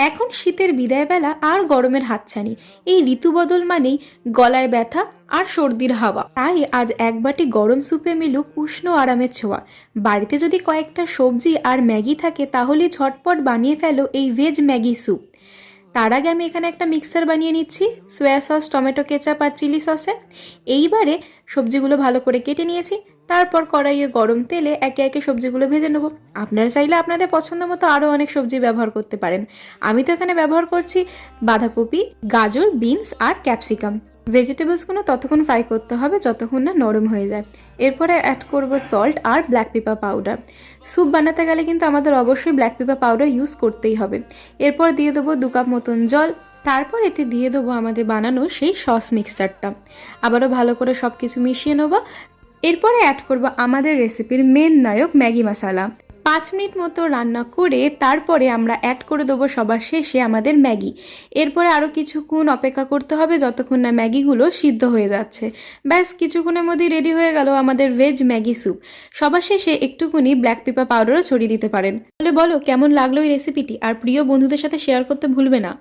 এখন শীতের বিদায়বেলা আর গরমের হাতছানি, এই ঋতু বদল মানেই গলায় ব্যথা আর সর্দির হাওয়া। তাই আজ এক বাটি গরম স্যুপে মিলুক উষ্ণ আরামের ছোঁয়া। বাড়িতে যদি কয়েকটা সবজি আর ম্যাগি থাকে তাহলে ঝটপট বানিয়ে ফেলো এই ভেজ ম্যাগি স্যুপ। তার আগে আমি এখানে একটা মিক্সার বানিয়ে নিচ্ছি সয়া সস, টমেটো কেচাপ আর চিলি সসে। এইবারে সবজিগুলো ভালো করে কেটে নিয়েছি। তারপর কড়াইয়ে গরম তেলে একে একে সবজিগুলো ভেজে নেব। আপনারা চাইলে আপনাদের পছন্দ মতো আরও অনেক সবজি ব্যবহার করতে পারেন। আমি তো এখানে ব্যবহার করছি বাঁধাকপি, গাজর, বিনস আর ক্যাপসিকাম। ভেজিটেবলসগুলো ততক্ষণ ফ্রাই করতে হবে যতক্ষণ না নরম হয়ে যায়। এরপরে অ্যাড করব সল্ট আর ব্ল্যাক পেপার পাউডার। স্যুপ বানাতে গেলে কিন্তু আমাদের অবশ্যই ব্ল্যাক পেপার পাউডার ইউজ করতেই হবে। এরপর দিয়ে দেবো 2 কাপ মতন জল। তারপর এতে দিয়ে দেবো আমাদের বানানো সেই সস মিক্সচারটা। আবারও ভালো করে সব কিছু মিশিয়ে নেবো। এরপরে অ্যাড করব আমাদের রেসিপির মেন নায়ক ম্যাগি মশলা। 5 মিনিট মতো রান্না করে তারপরে আমরা অ্যাড করে দেবো সবার শেষে আমাদের ম্যাগি। এরপরে আরও কিছুক্ষণ অপেক্ষা করতে হবে যতক্ষণ না ম্যাগিগুলো সিদ্ধ হয়ে যাচ্ছে। ব্যাস কিছুক্ষণের মধ্যেই রেডি হয়ে গেল আমাদের ভেজ ম্যাগি স্যুপ। সবার শেষে একটুখানি ব্ল্যাক পেপার পাউডারও ছড়িয়ে দিতে পারেন। তাহলে বলো কেমন লাগলো এই রেসিপিটি, আর প্রিয় বন্ধুদের সাথে শেয়ার করতে ভুলবে না।